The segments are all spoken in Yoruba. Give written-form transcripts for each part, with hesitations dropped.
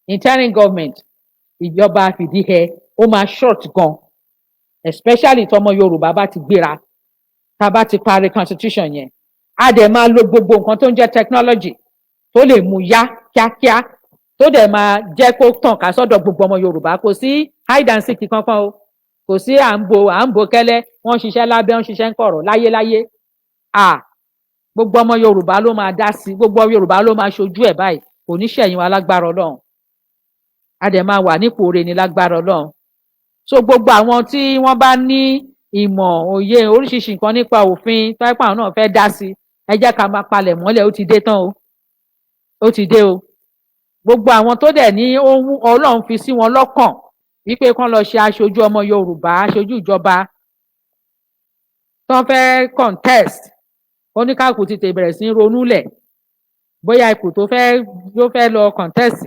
interim government ìjọba fìdíhẹ ó máa short gan, especially tọmọ Yorùbá bá ti gbéra, tá a bá ti parí constitution yẹn, a dẹ̀ máa lo gbogbo nǹkan tó ń jẹ́ technology tó lè mú yá kíákíá, tó dẹ̀ máa jẹ́ kó tàn ká sọ́dọ̀ gbogbo ọmọ Yorùbá. Kò sí hide and seek kankan o, kò sí à ń bo kẹ́lẹ́, wọ́n ṣiṣẹ́ lábẹ́, wọ́n ṣiṣẹ́ ń kọ̀rọ̀ láyéláyé. Gbogbo ọmọ Yorùbá ló máa dá sí, gbogbo Yorùbá ló máa ṣojú ẹ̀ báyìí, kò ní ṣẹ̀yìn wa lágbára Ọlọ́run. A dẹ̀ máa wà nípò ire ní lágbára Ọlọ́run. So gbogbo àwọn tí wọ́n bá ní ìmọ̀ òye oríṣiríṣi nǹkan nípa òfin táìpà náà fẹ́ dá sí, ẹ jẹ́ ká máa palẹ̀ mọ́lẹ̀, ó ti dé tán o, ó ti dé o. Gbogbo àwọn tó dẹ̀ ní ohun Ọlọ́run fi sí wọn lọ́kàn wípé kán lọ ṣe aṣojú ọmọ Yorùbá, aṣojú ìjọba tán fẹ́ contest, oníkàkù ti tè bẹ̀rẹ̀ sí ronú lẹ̀ bóyá ipò tó fẹ́ lọ contest,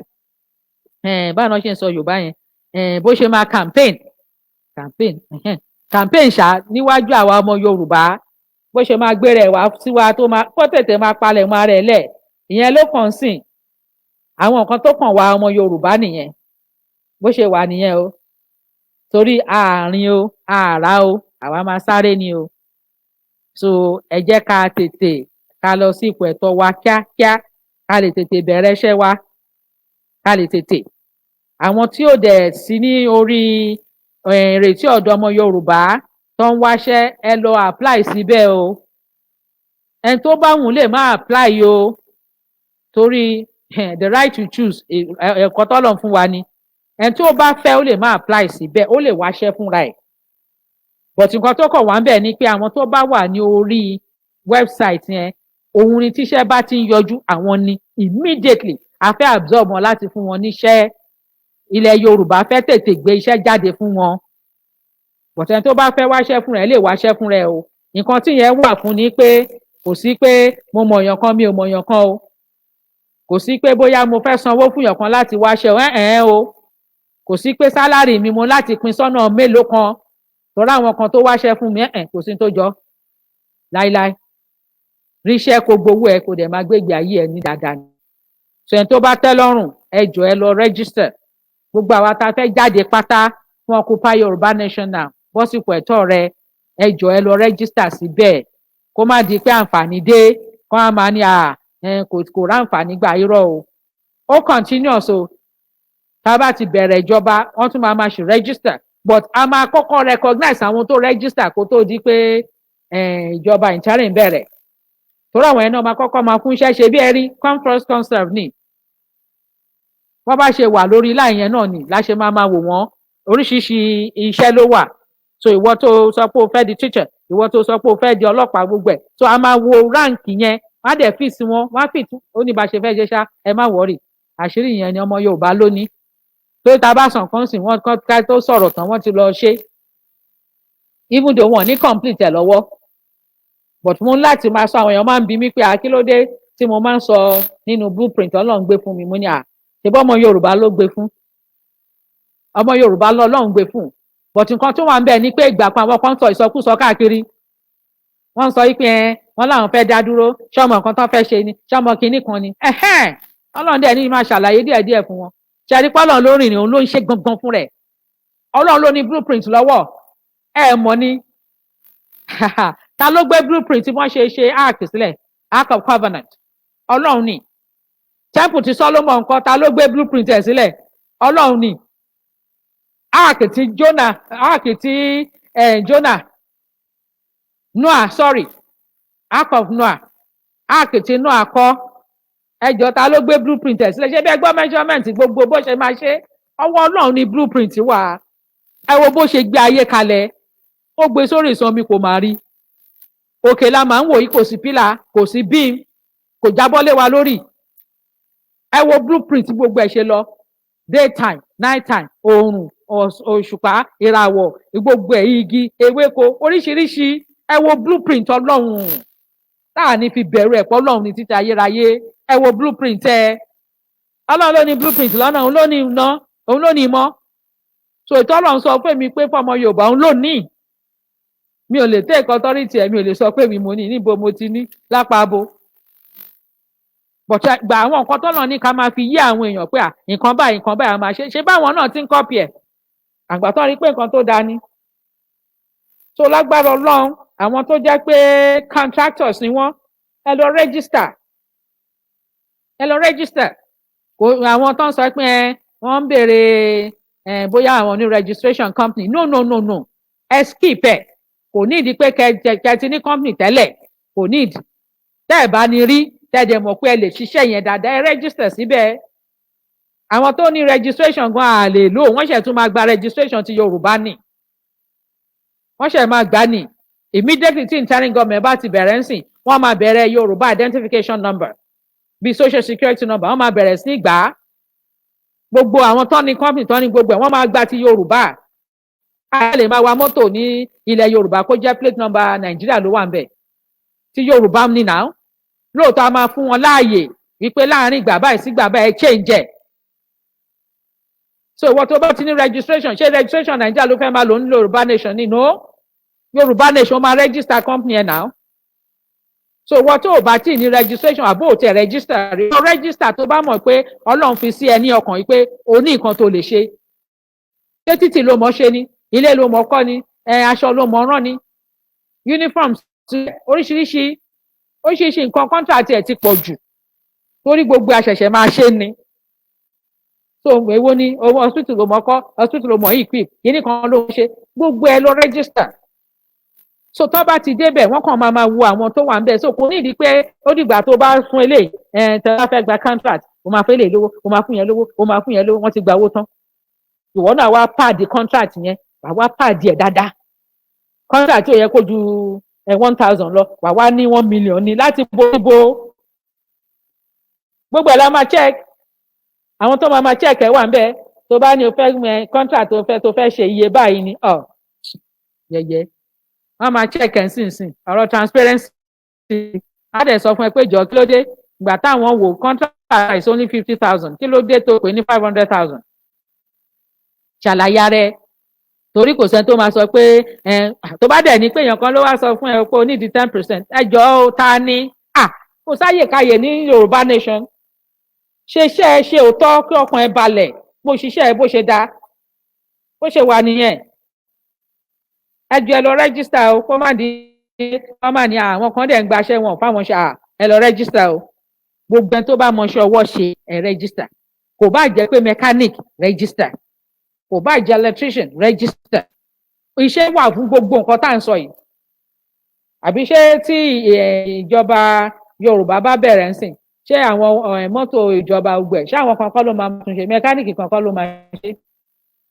báwọn náà ṣe ń sọ Yorùbá yẹn, bó ṣe máa campaign ṣá níwájú àwa ọmọ Yorùbá, bó ṣe máa gbé rẹ̀ wá sí wa tó máa kó tètè máa palẹ̀ mọ́ rẹ̀ lẹ̀, ìyẹn ló kàn sìn. Àwọn nǹkan tó kàn wá ọmọ Yorùbá nìyẹn, bó ṣe wà nìyẹn o, torí àárín o àrá o, àwa máa sáré ni o. So ẹ jẹ́ ká tètè ká lọ sí ipò ẹ̀tọ́ wa kíákíá, ká lè tètè bẹ̀rẹ̀ iṣẹ́ wa, ká lè tètè. Àwọn tí ò dẹ̀ sí ní orí ìrètí ọ̀dọ́ ọmọ Yorùbá tó ń wáṣẹ́, ẹ lọ apply síbẹ̀ o. Ẹni tó bá wùn lè má apply o, torí the right to choose ẹ̀kọ́ tọ́lọ̀ fún wa ni. Ẹni tó bá fẹ́ ó lè má apply síbẹ̀, ó lè wáṣẹ́ fúnra ẹ̀. But nǹkan tó kàn wá ń bẹ̀ ni pé àwọn tó bá wà ní orí website yẹn, òun ni tíṣẹ́ bá ti ń yọjú, àwọn ni immediately a fẹ́ absorb wọn láti fún wọn níṣẹ́. Ilẹ̀ Yorùbá fẹ́ tètè gbé iṣẹ́ jáde fún wọn. But ẹni tó bá fẹ́ wáṣẹ́ fúnra ẹ̀ lè wáṣẹ́ fúnra ẹ̀ o. Nǹkan tí yẹn wà fún ni pé kò sí pé mo mọ̀yàn kan mi ò mọ̀yàn kan o, kò sí pé bóyá mo fẹ́ sanwó fún yàn kan láti wáṣẹ́ o, kò sí pé sálárì mi mo láti pín sọ́nà mélòó kan, torí àwọn kan tó wáṣẹ́ fún mi kò sí tó jọ láíláí. Ríṣẹ́ kó gbowó ẹ kó dẹ̀ máa gbégbé ayé ẹ ní dáadáa ni. So ẹni tó bá tẹ́ lọ́rùn, ẹ jọ̀ọ́ ẹ lọ register. Gbogbo àwa tá a fẹ́ jáde pátá fún Occupy Yorùbá Nation now, bọ́sìpò ẹ̀tọ́ rẹ, ẹ jọ̀ọ́ ẹ lọ register síbẹ̀, kó má di pé àǹfààní dé kó á máa ní kò ráǹfààní gbà, irọ́ o. Ó continuous o, tá a bá ti bẹ̀rẹ̀ ìjọba wọ́n tún máa ṣe register, but a máa kọ́kọ́ recognize àwọn tó register kó tó di pé ìjọba interim bẹ̀rẹ̀. Torí àwọn ẹ̀nà máa kọ́kọ́ máa fún iṣẹ́ ṣe bí ẹ̀rí come first come serve ni. Wọ́n bá ṣe wà lórí láì yẹn náà ni láṣẹ máa wò wọ́n. Oríṣiríṣi iṣẹ́ ló wà. So ìwọ tó sọ pé o fẹ́ di teacher, ìwọ tó sọ pé o fẹ́ di ọlọ́pàá, gbogbo ẹ̀. So a máa wo rank yẹn, wọ́n á dẹ̀ fit sí wọn, wọ́n á fit ó ní bá ṣe fẹ́ ṣe ṣá, ẹ má worry. Àṣírí yẹn ni ọmọ Yorùbá ló ní. Tó ta bá sàn kan sìn wọ́n ká tó sọ̀rọ̀ tán wọ́n ti lọ ṣe. Even though wọ́n ní complete ẹ̀ lọ́wọ́. But mo ń láti máa sọ, àwọn èèyàn máa ń bi mí pé àkílódé tí mo máa ń sọ nínú blueprint Ọlọ́run gbé fún mi, mo ní ṣebí ọmọ Yorùbá ló gbé fún, ọmọ Yorùbá lọ́lọ́run gbé fún. But nǹkan tó wà ń bẹ̀ ni pé ìgbà kan àwọn kan sọ ìsọkúsọ káàkiri, wọ́n sọ pé wọ́n láwọn fẹ́ dá dúró, ṣọmọ nǹkan tó fẹ́ ṣe ni, ṣọmọ kinní kan ni. Ọlọ́run dẹ̀ ní máa ṣàlàyé díẹ̀díẹ̀ fún wọn. Ṣẹ̀rí pé Ọlọ́run ló rìnrìn, òun ló ń ṣe gangan fún rẹ̀. Ọlọ́run ló ní blueprint lọ́wọ́, mọ̀ ni. Ta ló gbé blueprint tí wọ́n ṣe ark sílẹ̀, ark of covenant? Ọlọ́run ni. Temple ti Solomon ńkọ́, ta ló gbé blueprint ẹ̀ sílẹ̀? Ọlọ́run ni. Ark ti Jonah, ark of Noah, ark ti Noah kọ́. Ẹjọ́ ta ló gbé blueprint ẹ̀ sílẹ̀? Ṣé bí ẹgbọ́n measurement gbogbo bó ṣe máa ṣe? Ọwọ́ Ọlọ́run ni blueprint wà. Ẹ wo bó ṣe gbé ayé kalẹ̀, ó gbé sórí ìsan mi kò máa rí. Òkè la máa ń wò yìí, kò sí pílà, kò sí beam, kò jábọ́lé wa lórí. Ẹ wo blueprint gbogbo ẹ̀ ṣe lọ, daytime, nighttime, oòrùn, òṣùpá, ìràwọ̀, gbogbo ẹ̀, igi, ewéko, oríṣiríṣi. Ẹ wo blueprint Ọlọ́run, táà ní fi bẹ̀rù ẹ̀pọ̀ Ọlọ́run ní títí ayérayé. Ẹ wo blueprint Ọlọ́run ló ní blueprint lọ́nà, òun ló ní iná, òun ló ní ìmọ̀. So ìtọ́lọ́run sọ fún mi pé fọmọ Yorùbá òun ló ní. Mi ò lè take authority ẹ̀, mi ò lè sọ pé mi mo ní, níbo mo ti ní, lápá abo. but gba àwọn nǹkan tó náà ní ká máa fi yí àwọn èèyàn pé nǹkan báyìí a máa ṣe báwọn náà ti ń kọ́pì ẹ̀ àgbà tó rí pé nǹkan tó dáa ni. So lágbára Ọlọ́run àwọn tó jẹ́ pé contractors ni wọ́n ẹ lọ register kò àwọn tó ń sọ pé wọ́n ń béèrè bóyá àwọn ní registration company no ẹ skip ẹ kò ní ìdí pé kẹtì ní company tẹ́lẹ̀ kò ní ìdí tẹ́ ẹ̀ bá ní rí tẹ́ ẹ̀ dẹ̀ mọ̀ pé ẹ lè ṣiṣẹ́ yẹn dáadáa ẹ register síbẹ̀ àwọn tó ní registration gan à lè lò wọ́n ṣẹ̀ tún máa gba registration ti Yorùbá ni wọ́n ṣẹ̀ máa gbà ní immediately tí interim government bá ti bẹ̀rẹ̀ ń sìn wọ́n máa bẹ̀rẹ̀ Yorùbá identification number bíi social security number wọ́n máa bẹ̀rẹ̀ sí gbà á gbogbo àwọn tó ní company tó ní gbogbo ẹ̀ wọ́n máa gba ti Yorùbá a lè máa wa mọ́tò ní ilẹ̀ Yorùbá kó jẹ́ plate number Nàìjíríà ló wà ń bẹ̀ tí Yorùbá ní náà lóòótọ́ a máa fún wọn láàyè wípé láàrin ìgbà báyìí sí ìgbà báyìí change ẹ̀ so ìwọ tó bá ti ní registration ṣé registration Nàìjíríà ló fẹ́ máa lò ní Yorùbá nation nínú Yorùbá nation máa register company ẹ̀ náà so ìwọ tó o bá tí ní registration àbó òtẹ register rí o register tó bá mọ̀ pé Ọlọ́run fi sí ẹ ní ọkàn yìí pé o ní nǹkan tó lè ṣe ṣé títì ló mọ̀ ṣe ni ilé ló mọ̀ kọ́ ni aṣọ ló mọ̀ rán ni uniforms oríṣiríṣi nǹkan contract ẹ̀ ti pọ̀ jù torí gbogbo àṣẹ̀ṣẹ̀ máa ṣe ni so èwo ni owó hospital ló mọ̀ kọ́ hospital ló mọ̀ equip kíní kan ló ń ṣe gbogbo ẹ lọ register so tó bá ti débẹ̀ wọ́n kàn máa wo àwọn tó wà ń bẹ̀ so kò ní ìdí pé ó dìgbà tó bá fún eléyìí tẹ́ bá fẹ́ gba contract o máa fẹ́ eléyìí lówó o máa fún yẹn lówó o máa fún yẹn lówó wọ́n ti gba owó tán ìwọ náà wá pàdé contract yẹn wà wá pàdé ẹ̀ dáadáa contract tí ò yẹ kó ju 1,000 lọ wà wá ní 1 million ní láti gbogbo ẹ̀ la máa check àwọn tó máa check ẹ̀ wà ń bẹ̀ tó bá ní o fẹ́ contract tó fẹ́ ṣe iye báyìí ni yẹyẹ wọ́n máa check ẹ̀ sínsìn ọ̀rọ̀ transparency á dẹ̀ sọ fún ẹ pé jọ kí ló dé ìgbà táwọn wò contract is only 50,000 kí ló dé tó pé ní 500,000 ṣàlàyé rẹ̀ torí kò sẹ́ni tó máa sọ pé tó bá dẹ̀ ní pé èèyàn kan ló wá sọ fún ẹ pé o ní di 10% ẹjọ́ ta ni kò sáyè káyè ní Yorùbá nation ṣe iṣẹ́ ẹ ṣe òótọ́ kí ọkàn ẹ balẹ̀ bó ṣiṣẹ́ ẹ bó ṣe dáa bó ṣe wà nìyẹn ẹjọ́ ẹ lọ rẹ́gísítà o kó má di wọ́n má ní àwọn kan dẹ̀ ń gbaṣẹ́ wọn fáwọn ṣe ẹ lọ rẹ́gísítà o gbogbo ẹni tó bá mọṣẹ́ ọwọ́ ṣe ẹ rẹ́gísítà kò bá jẹ́ pé mechanic rẹ́gísítà kò bá jẹ́ electrician register iṣẹ́ wà fún gbogbo nǹkan tá à ń sọ yìí àbí ṣé tí ìjọba Yorùbá bá bẹ̀rẹ̀ ń sìn ṣé àwọn mọ́tò ìjọba gbogbo ẹ̀ ṣé àwọn kan kọ́ ló máa tún ṣe mẹkáníìkì kan kọ́ ló máa ṣe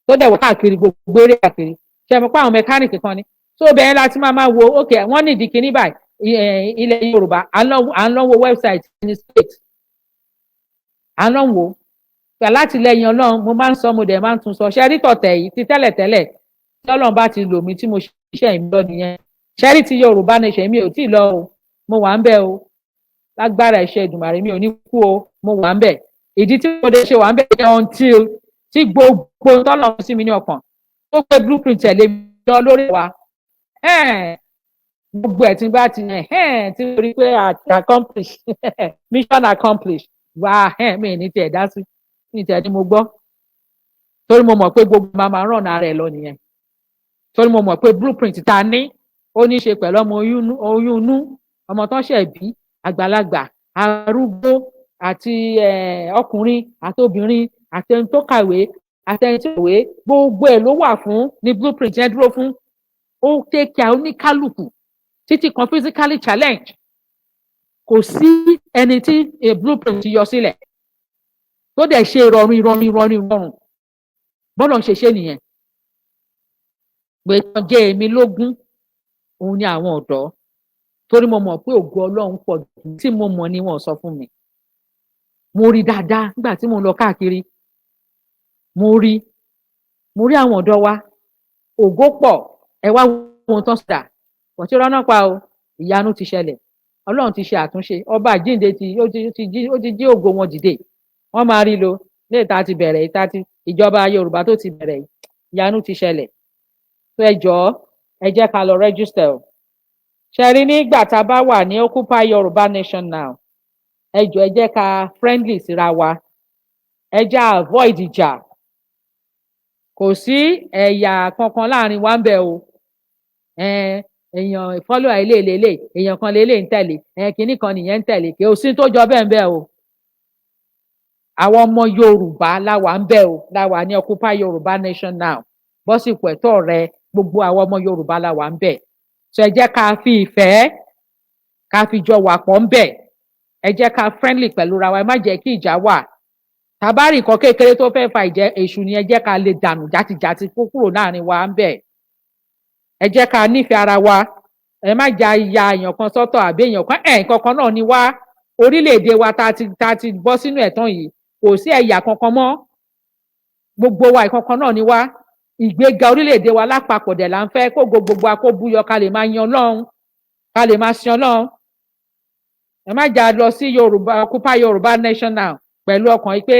tó dẹ̀ wọ káàkiri gbogbo eré káàkiri ṣe mọ̀ pé àwọn mẹkáníìkì kan ni tó bẹ̀rẹ̀ láti máa wo ok wọ́n ní ìdí kíní báyìí ilẹ̀ Yorùbá à ń lọ wo website ní state à ń lọ wo láti lẹ́yìn Ọlọ́run mo máa ń sọ mo dẹ̀ máa ń tún sọ ṣẹ́rí tọ̀tẹ̀ yìí ti tẹ́lẹ̀tẹ́lẹ̀ tí Ọlọ́run bá ti lò mí tí mo ṣiṣẹ́ ìmúlọ nìyẹn ṣẹ́rí ti Yorùbá nation mi ò tí ì lọ o mo wà ń bẹ̀ o lágbára iṣẹ́ Èdùmàrè mi ò ní kú o mo wà ń bẹ̀ ìdí tí mo dé ṣe wà ń bẹ̀ yẹn until tí gbogbo tọ́lọ̀ sí mi ní ọkàn tó gbé blueprint tẹ̀lé mi lọ lórí wa gbogbo ẹ̀ tí bá ti tí mo rí pé accomplish mission accomplished wà mi ní tiẹ̀ dá sí níta ni mo gbọ́ torí mo mọ̀ pé gbogbo máa ràn ara ẹ̀ lọ nìyẹn torí mo mọ̀ pé blueprint ta ní ó ní í ṣe pẹ̀lú ọmọ oyún inú ọmọ tó ṣẹ̀ bí àgbàlagbà arúgbó àti ọkùnrin àti obìnrin àti ẹni tó kàwé àti ẹni tó kàwé gbogbo ẹ̀ ló wà fún ní blueprint yẹn dúró fún ó take care oníkálùkù títí kan physically challenge kò sí ẹni tí blueprint yọ sílẹ̀ tó dẹ̀ ṣe rọrùn bọ́lọ̀ ń ṣe nìyẹn gbẹ̀tàn jẹ́ èmi lógún òun ni àwọn ọ̀dọ́ torí mo mọ̀ pé ògo Ọlọ́run pọ̀ tí mo mọ̀ ni wọ́n sọ fún mi mo rí dáadáa nígbà tí mo lọ káàkiri mo rí àwọn ọ̀dọ́ wa ògo pọ̀ ẹ wá wọn tán sọdà wọ́n ti rọ́nà pa o ìyanu ti ṣẹlẹ̀ Ọlọ́run ti ṣe àtúnṣe ọba àjíǹde ó ti jí ògo wọn dìde wọ́n máa rí lo ní ìta ti bẹ̀rẹ̀ ìjọba Yorùbá tó ti bẹ̀rẹ̀ ìyanu ti ṣẹlẹ̀ tó ẹ jọ̀ọ́ ẹ jẹ́ ká lọ register o ṣe rí nígbà tá a bá wà ní Occupy Yorùbá Nation now ẹ jọ̀ọ́ ẹ jẹ́ ká friendly síra wa, ẹ jẹ́ avoid ìjà, kò sí ẹ̀yà kankan láàrin wa ń bẹ o. Èèyàn follow àìlèlélè, èèyàn kan lélè ń tẹ̀lé, kinní kan nìyẹn ń tẹ̀lé, kí o sí tó jọ bẹ́ẹ̀ ń bẹ o. Àwọn ọmọ Yorùbá láwa ń bẹ o, láwa ní Occupy Yorùbá Nation now, bọ́sìpọ̀ ẹ̀tọ́ rẹ, gbogbo àwọn ọmọ Yorùbá láwa ń bẹ. So ẹ jẹ́ ká fi ìfẹ́ ká fi jọ wà pọ̀ ń bẹ, ẹ jẹ́ ká friendly pẹ̀lú ra wa, ẹ má jẹ́ kí ìjà wà. Tàbárì nǹkan kékeré tó fẹ́ fa ìjẹ èṣù ni ẹ jẹ́ ká lè dànù játijàti kó kúrò láàrin wa ń bẹ. Ẹ jẹ́ ká nífẹ̀ẹ́ ara wa, ẹ má ja ya èèyàn kan sọ́tọ̀ àbí èèyàn kan nǹkan kan náà ni wá. Orílẹ̀-èdè wa tá ti bọ́ sínú ẹ̀tàn yìí kò sí ẹ̀yà kankan mọ́, gbogbo wa ìkankan náà ni wá. Ìgbéga orílẹ̀-èdè wa lápapọ̀ dẹ̀ là ń fẹ́ kó gbogbo wa kó búyọ ká lè máa yan Ọlọ́run, ká lè máa sin Ọlọ́run. Ẹ má jà lọ sí Yorùbá Occupy Yorùbá Nation now pẹ̀lú ọkàn yìí pé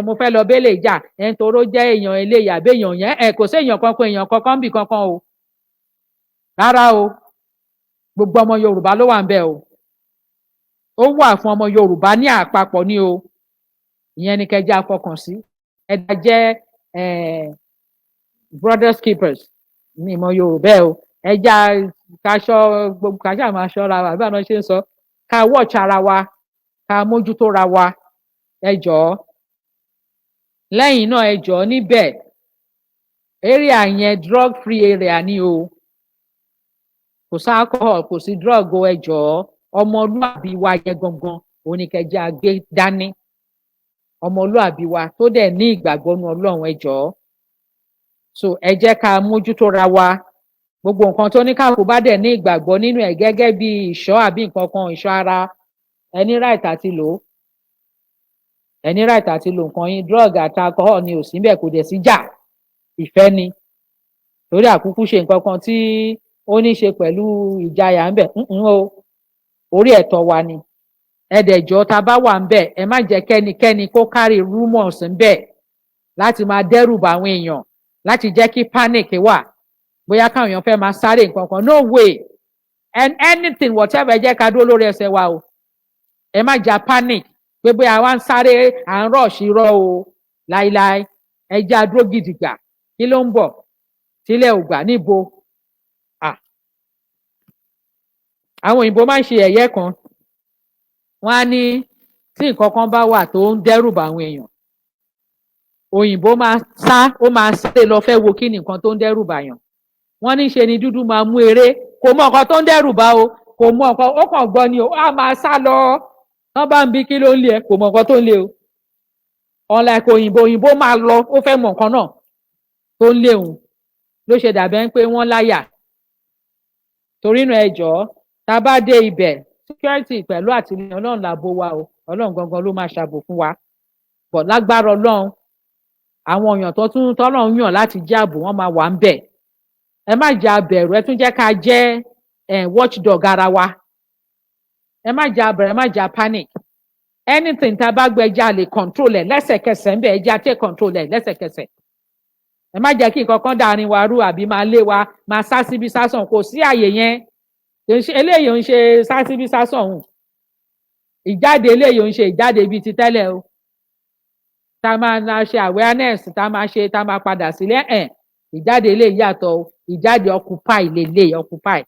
mo fẹ́ lọ bẹ́lẹ̀ ìjà toró jẹ́ èèyàn eléyà àbí èèyàn yẹn kò sí èèyàn kankan bì kankan o. Rárá o, gbogbo ọmọ Yorùbá ló wà ń bẹ o, ó wà fún ọmọ Yorùbá ní àpapọ̀ ni o, ìyẹn ni kẹjá fọkàn sí. Ẹ̀dá jẹ́ brothers keepers ní ìmọ̀ Yorùbá o, ẹja kaṣọ gbogbo kàṣà máa ṣọ́ra wa bí àwọn ṣe ń sọ, ká watch ara wa, ká mójútó ra wa, ẹ jọ̀ọ́. Lẹ́yìn náà ẹ jọ̀ọ́ níbẹ̀ area yẹn drug free area ni o, kò sí alcohol kò sí drug o, ẹ jọ̀ọ́. Ọmọlúàbí wa yẹn gangan oníkẹjẹ àgbé dání, ọmọlúàbí wa tó dẹ̀ ní ìgbàgbọ́ nínú Ọlọ́run, ẹ jọ̀ọ́. So ẹ jẹ́ ká mójútó ra wa, gbogbo nǹkan tó ní káàkó bá dẹ̀ ní ìgbàgbọ́ nínú ẹ̀ gẹ́gẹ́ bí ìṣọ́ àbí nǹkan kan ìṣọ́ ara, ẹ ní right àti lò ó, ẹ ní right àti lò nǹkan yín. Drug àti alcohol ni ò sí bẹ́ẹ̀, kò dẹ̀ sí jà, ìfẹ́ ni. Torí àkúkú ṣe nǹkan kan tí ó ní ṣe pẹ̀lú ìjayà ń bẹ o, orí ẹ̀tọ́ wa ni. Ẹ̀dẹ̀jọ́ ta bá wà ń bẹ, ẹ má jẹ́ kẹ́nikẹ́ni kó carry rumors ń bẹ láti máa dẹ́rù bá àwọn èèyàn, láti jẹ́ kí panic wà, bóyá káwọn èèyàn fẹ́ máa sáré nǹkan kan. No way, and anything whatever, ẹ jẹ́ ká dúró lórí ẹsẹ̀ wa o, ẹ má jà panic pé bóyá wá ń sáré à ń rush irọ́ o, láíláí. Ẹ jẹ́ àdúró gidigba, kí ló ń bọ̀ sílẹ̀ ògbà níbo. Àwọn òyìnbó máa ń ṣe ẹ̀yẹ kan, wọ́n á ní tí nǹkan kan bá wà tó ń dẹ́rù bá àwọn èèyàn, òyìnbó ó máa sáré lọ fẹ́ wo kí ni nǹkan tó ń dẹ́rù bàyàn. Wọ́n ní ṣe ni dúdú máa mú eré, kò mọ nǹkan tó ń dẹ́rù bá o, kò mọ nǹkan, ó kàn gbọ́ ni o, á máa sá lọ. Wọ́n bá ń bi kí ló ń lé ẹ, kò mọ nǹkan tó ń lé o. Unlike òyìnbó máa lọ, ó fẹ́ mọ nǹkan náà tó ń lé òun, ló ṣe dàbẹ́ ń pé wọ́n láyà. Torí náà ẹ jọ̀ọ́, tá a bá dé ibẹ̀, security pẹ̀lú àtìlẹ́yìn Ọlọ́run làbò wa o, Ọlọ́run gangan ló máa ṣàbò fún wa. Bọ̀ lágbára Ọlọ́run, àwọn èèyàn tó tún tọ́lọ́run yàn láti jẹ́ ààbò wọn máa wà ń bẹ̀. Ẹ má jẹ́ abẹ̀rù, ẹ tún jẹ́ ká jẹ́ watchdog ara wa. Ẹ má jẹ́ abẹ̀rù, ẹ má jẹ́ panic. Anything tá a bá gbé ẹja lè control ẹ̀ lẹ́sẹ̀kẹsẹ̀ ń bẹ̀, ẹja take control ẹ̀ lẹ́sẹ̀kẹsẹ̀. Ẹ má jẹ́ kí nǹkan kan dàrin wa rú àbí máa lé wa, máa sá síbi sásàn, kò sí àyè yẹn. Eléyìí ń ṣe sá síbi sásàn hùn. Ìjáde eléyìí ń ṣe ìjáde bíi ti tẹ́lẹ̀ o. Tá a máa ṣe awareness, tá a máa ṣe, tá a máa padà sílẹ̀ ìjáde eléyìí yàtọ̀ o. Ìjáde occupy lélẹ̀, occupy.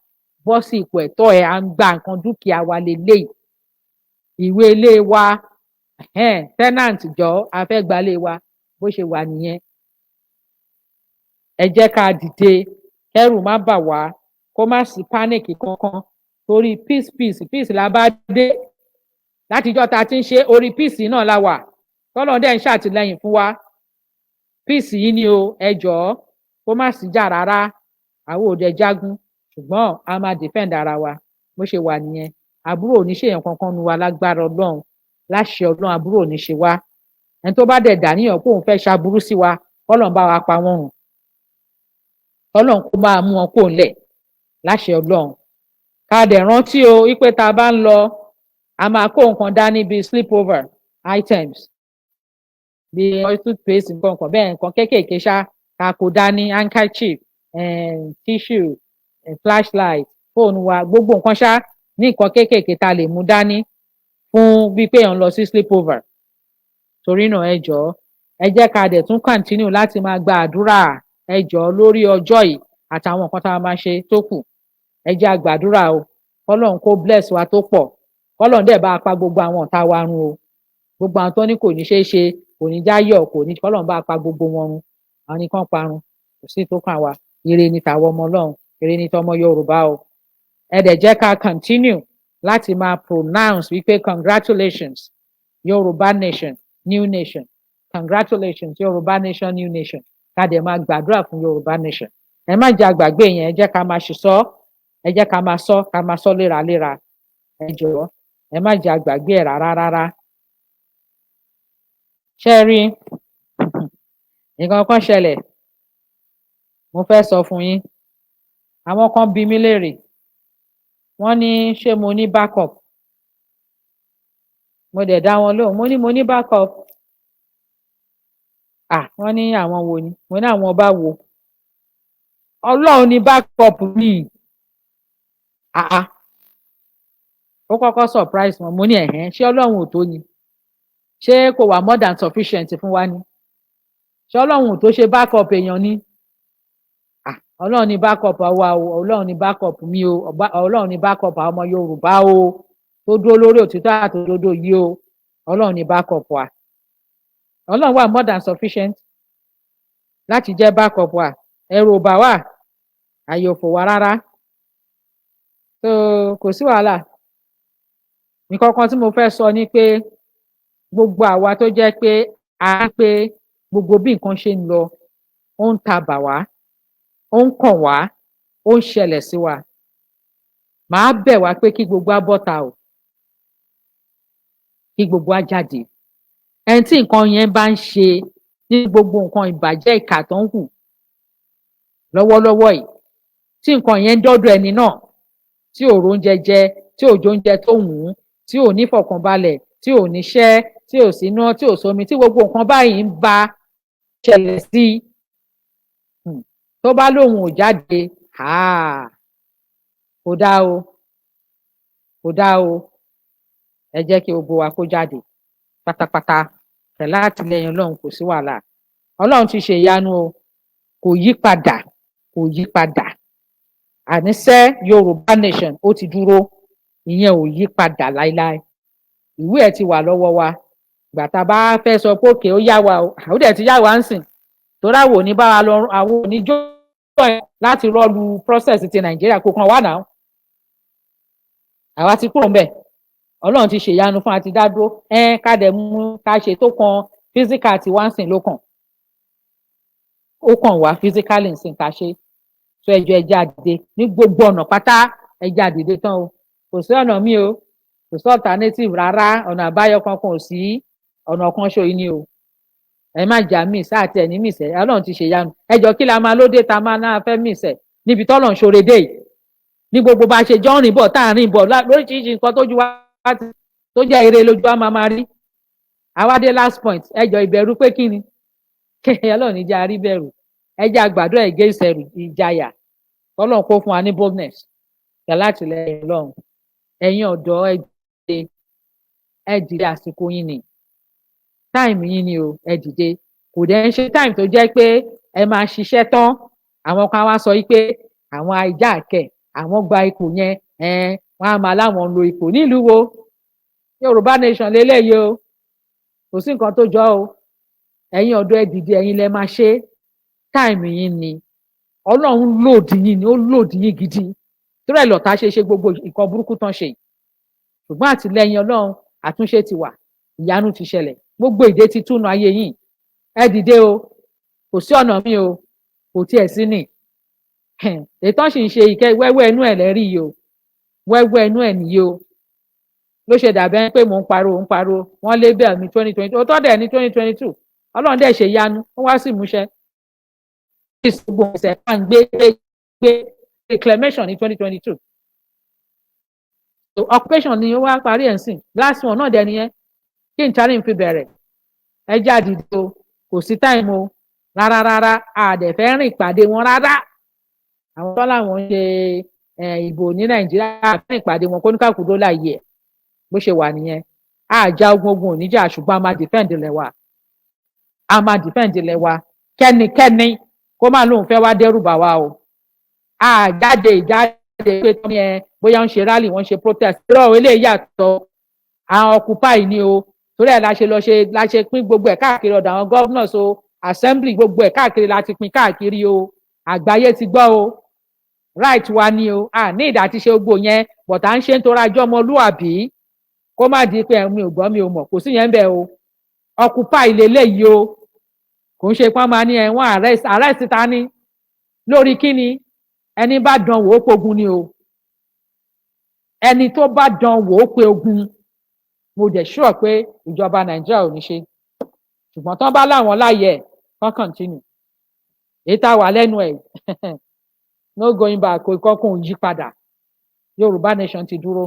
Bọ́ sí ipò ẹ̀tọ́ ẹ̀, à ń gba nǹkan dúkìá wa lélẹ̀. Ìwé ilé wa, tenant jọ, a fẹ́ gba ilé wa, bó ṣe wà nìyẹn. Ẹ jẹ́ ká dìde, kẹ́rù má bà wá, kó má sí panic kankan, torí peace la bá dé. Látijọ́ ta ti ń ṣe, orí peace náà la wà, tọ́lọ́run dẹ̀ ń ṣàtìlẹ́yìn fún wa. Peace yìí ni o, ẹ jọ̀ọ́, kó má sí jà rárá. Àwọn òde jagun, ṣùgbọ́n a máa defend ara wa, bó ṣe wà nìyẹn. Àbúrò ò ní ṣe èèyàn kankan nu wa lágbára Ọlọ́run, láṣẹ Ọlọ́run àbúrò ò ní ṣe wá. Ẹni tó bá dẹ̀ dàníyàn pé òun fẹ́ ṣaburú sí wa, Ọlọ́run bá wa pa wọ́n run, Ọlọ́run kó máa mú wọn kó lẹ̀, láṣẹ Ọlọ́run. Ká dẹ̀ rántí o wípé tá a bá ń lọ, a máa kó nǹkan dání bíi sleepover items, bíi toothpaste nǹkan kan bẹ́ẹ̀, nǹkan kéékèèké ṣá, ká kó dání, handkerchief, tissue, flashlight, fóònù wa, gbogbo nǹkan ṣá, ní nǹkan kéékèèké tá a lè mú dání fún bíi pé èèyàn lọ sí sleep over. Torí náà ẹ jọ̀ọ́ ẹ jẹ́ ká dẹ̀ tún continue láti máa gba àdúrà ẹ jọ̀ọ́ lórí ọjọ́ yìí àtàwọn nǹkan tá a máa ṣe tó kù. Ẹ jẹ́ a gbàdúrà o kọ́lọ́run kó bless wa tó pọ̀, kọ́lọ́run dẹ̀ bá a pa gbogbo àwọn ọ̀tá wa run o, gbogbo àwọn tó ní kò ní ṣeé ṣe, kò ní jáyọ̀, kò ní, kọ́lọ́run bá a pa gbogbo wọn run, àwọn nìkan parun, kò sí tó kàn wá. Ire ni tàwọn ọmọ Ọlọ́run, ire ni tọmọ Yorùbá o. Ẹ dẹ̀ jẹ́ ká continue láti máa pronounce wípé congratulations Yorùbá nation, new nation, congratulations Yorùbá nation, new nation. Ká dẹ̀ máa gbàdúrà fún Yorùbá nation. Ẹ má jẹ́ àgbàgbé yẹn, ẹ jẹ́ ká máa ṣì sọ, ẹ jẹ́ ká máa sọ léraléra. Ẹ jọ̀ọ́ ẹ má jẹ́ àgbàgbé ẹ̀ rárá. Ṣé rí nǹkan kan ṣẹlẹ̀ mo fẹ́ sọ fún yín. Àwọn kan bi mí léèrè, wọ́n ní ṣé mo ní backup. Mo dẹ̀ dá wọn lóhùn, mo ní backup. Wọ́n ní àwọn wo ni? Mo ní àwọn bá wo. Ọlọ́run ní backup mi. Ó kọ́kọ́ surprise wọn, mo ní ṣé Ọlọ́run ò tó ni? Ṣé kò wà more than sufficient fún wa ni? Ṣé Ọlọ́run ò tó ṣe backup èèyàn ni? Ọlọ́run ní backup wa o, Ọlọ́run ní backup mi o, Ọlọ́run ní backup àwọn ọmọ Yorùbá o tó dúró lórí òtítọ́ àti òdodo yìí o, Ọlọ́run ní backup wa. Ọlọ́run wà more than sufficient láti jẹ́ backup wa. Ẹ̀rù ò bà wá, àyè ò fò wá rárá. So kò sí wàhálà. Nǹkan kan tí mo fẹ́ sọ ni pé gbogbo àwa tó jẹ́ pé a rí pé gbogbo bí nǹkan ṣe ń lọ ó ń ta bà wá, ó ń kàn wá, ó ń ṣẹlẹ̀ sí wa. Màá bẹ̀ wá pé kí gbogbo á bọ́ta o, kí gbogbo á jáde. Ẹni tí nǹkan yẹn bá ń ṣe ní gbogbo nǹkan ìbàjẹ́ ìkà tó ń hù lọ́wọ́lọ́wọ́ yìí, tí nǹkan yẹn ń dọ́dọ̀ ẹni náà, tí ò róúnjẹ jẹ, tí ò jóúnjẹ tó wù ú, tí ò ní fọ̀kànbalẹ̀, tí ò níṣẹ́, tí ò síná, tí ò sómi, tí gbogbo nǹkan báyìí ń ba ṣẹlẹ̀ sí tó bá lóun ò jáde, kò dáa o, kò dáa o. Ẹ jẹ́ kí gbogbo wa kó jáde pátápátá pẹ̀lú àtìlẹ́yìn Ọlọ́run, kò sí wàhálà. Ọlọ́run ti ṣe ìyanu o, kò yí padà, kò yí padà. Àníṣe Yorùbá nation ó ti dúró, ìyẹn ò yí padà láíláí. Ìwé ẹ̀ ti wà lọ́wọ́ wa. Ìgbà tá a bá fẹ́ sọ pé òkè ó yá wa o, àwọn dẹ̀ ti yá wa ń sìn. Torí àwọn ò ní bá wa lọ, àwọn ò ní jó láti rọ́ọ̀lù process ti Nàìjíríà kó kan wá náà. Àwa ti kúrò ńbẹ̀. Ọlọ́run ti ṣèyanu fún àti dá dúró. Ká dẹ̀ mú ká ṣe tó kan physical ti wá ń sìn ló kàn. Ó kàn wá physically ń sìn ká ṣe. So ẹjọ́ ẹ jáde ní gbogbo ọ̀nà pátá, ẹ jáde tán o. Kò sí ọ̀nà míì o, kò sí alternative rárá, ọ̀nà àbáyọ kankan ò sí, ọ̀nà kan ṣo yìí ni o. Ẹ má jà miss àti ẹni miss ẹ, Ọlọ́run ti ṣèyanu. Ẹjọ́ kí la máa lóde ta máa náà fẹ́ miss ẹ níbi tọ́lọ́run ṣoore dé yìí. Ní gbogbo bá ṣe jọ́ rìn bọ̀ tá à ń rìn bọ̀ lóríṣiríṣi nǹkan tójú wa tó jẹ́ ire lójú wa máa rí. Àwa dé last point, ẹjọ́ ìbẹ̀rù pé kí ni? Ọlọ́run ní jẹ́ a rí bẹ̀rù. Ẹ jẹ́ àgbàdúrà against ẹ̀rù ìjayà. Ọlọ́run kó fún wa ní boldness pẹ̀lú àtìlẹ́yìn Ọlọ́run. Ẹ̀yin ọ̀dọ́ ẹ dìde, àsìkò yín ni, time yín ni o, ẹ dìde. Kò dẹ̀ ń ṣe time tó jẹ́ pé ẹ máa ṣiṣẹ́ tán, àwọn kan wá sọ wípé àwọn hijack àwọn gba ipò yẹn, wọn á máa láwọn lo ipò nílùú wo? Yorùbá nation lélẹ́yìí o, kò sí nǹkan tó jọ o. Ẹ̀yin ọ̀dọ́ ẹ dìde, ẹ̀yin lẹ máa ṣe, time yín ni. Ọlọ́run lòdì yín ni, ó lòdì yín gidi. Torí ẹ̀ lọ̀tá ṣe gbogbo nǹkan burúkú tán ṣe. Ṣùgbọ́n àtìlẹ́yìn Ọlọ́run, àtúnṣe ti wà, ìyanu ti ṣẹlẹ̀, gbogbo ìdè ti túnú ayé yín. Ẹ dìde o, kò sí ọ̀nà míì o, kò tiẹ̀ sí nì. Ètò sì ń ṣe ìkẹ́ wẹ́wẹ́ inú ẹ̀ lẹ́rìí yìí o, wẹ́wẹ́ inú ẹ̀ nìyí o. Ló ṣe dàbẹ́ pé mò ń pariwo, wọ́n lé bẹ́ẹ̀ ní 2022, ó tọ́ dẹ̀ ní 2022, Ọlọ́run dẹ̀ ṣe ìyanu, ó wá sí ìmúṣẹ. Gbogbo ìṣẹ̀ máa ń gbé reclamation ní 2022. So occupation ni ó wá parí ẹ̀ ń sìn, last one náà dẹ̀ nìyẹn, kí interim fi bẹ̀rẹ̀. Ẹ jáde o, kò sí time o, rárá, àdẹ̀fẹ́ rìn ìpàdé wọn rárá. Àwọn tó láwọn ń ṣe ìbò ní Nàìjíríà, rìn ìpàdé wọn kó ní káàkùdó láàyè ẹ̀, bó ṣe wà nìyẹn. àjà ogun oníjà ṣùgbọ́n a máa defend ilẹ̀ wa, a máa defend ilẹ̀ wa, kẹ́nikẹ́ni kó má lóun fẹ́ wá dẹ́rù bà wá o. Àjáde ìjáde pé tọ́ ni bóyá ń ṣe rally wọ́n ṣe protest rọ eléyìí yàtọ̀, àwọn occupy ni o, torí ẹ̀ la ṣe pín gbogbo ẹ̀ káàkiri ọ̀dọ̀ àwọn governors o, assembly gbogbo ẹ̀ káàkiri láti pín káàkiri o, àgbáyé ti gbọ́ o, right wa ni o, ní ìdá ti ṣe gbogbo yẹn but à ń ṣe nítorí ajọ́ ọmọlúwàbí kó má di pé mi ò gbọ́ mi ò mọ̀, kò sí yẹn bẹ́ẹ̀ o. Occupy lélẹ́yìí o, kò ń ṣe pọ́n máa ní wọ́n arrest ta ní lórí kíni, ẹni bá dán wò ó pogun ni o, ẹni tó bá dán wò ó pé ogun, mo dẹ̀ sure pé ìjọba Nàìjíríà ò ní ṣe, ṣùgbọ́n tán bá láwọn láyè kán continue èyí tá a wà lẹ́nu ẹ̀ no going back, kò kọ́kùn yí padà. Yorùbá nation ti dúró,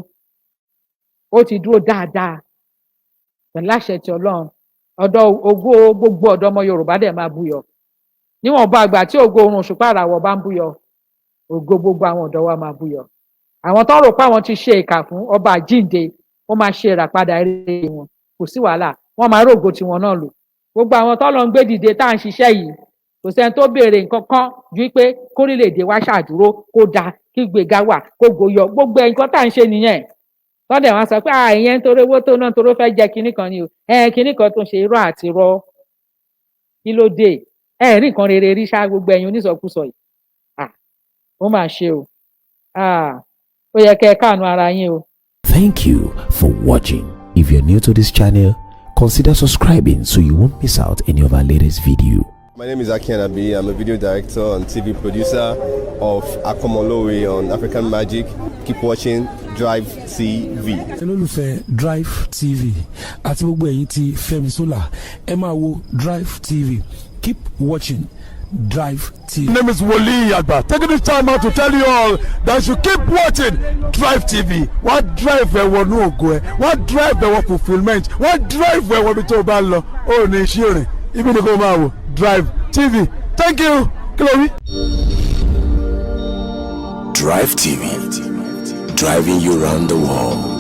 ó ti dúró dáadáa pẹ̀lú àṣẹ ti Ọlọ́run. Ògo gbogbo ọ̀dọ́ ọmọ Yorùbá dẹ̀ máa búyọ níwọ̀nba àgbà tí ògo oòrùn òṣùpá àràwọ̀ bá ń búyọ, ògo gbogbo àwọn ọ̀dọ́ wa máa búyọ. Àwọn tó rò pé àwọn ti ṣe ìkà fún ọba àjíǹde, wọ́n máa ṣe ìràpadà eré wọn, kò sí wàhálà, wọ́n máa rògo tiwọn náà lò. Gbogbo àwọn tó lọ ń gbé dìde tá à ń ṣiṣẹ́ yìí, kò sẹ́ni tó béèrè nǹkan kan ju pé kórílẹ̀-èdè wa ṣàdúró kó dáa, kí gbéga wà, kó gòyọ, gbogbo nǹkan tá à ń ṣe nìyẹn. Tọ́dẹ̀ wọn sọ pé ìyẹn nítorí owó tó náà nítorí ó fẹ́ jẹ kinní kan ni o, kinní kan tó ń ṣe irọ́ àti irọ́, kí ló dé? Rí nǹkan rere rí ṣá gbogbo ẹ̀yin onísọkúsọ yìí, ó mà ṣe o, ó yẹ kẹ́ ẹ káàánú ara yín o. Thank you for watching. If you're new to this channel, consider subscribing so you won't miss out any of our latest video. My name is Akintoye Csi. I'm a video director and TV producer of Akomolowe on African Magic. Keep watching Drivetv. olólùfẹ́ Drivetv àti gbogbo ẹ̀yin tí Fẹ́mi Sola ẹ máa wo Drivetv. Keep watching Drivetv. My name is Wole Agba. Taking this time out to tell you all that you keep watching Drivetv. What drive ẹ̀wọ̀ ní ògo ẹ̀, what drive ẹ̀wọ̀ fulfilment, what drive ẹ̀wọ̀ bí tó bá lọ, ó ní iṣẹ́ rìn, ibi ni kò máa wò Drivetv. Thank you. Chloe. Drivetv, driving you around the world.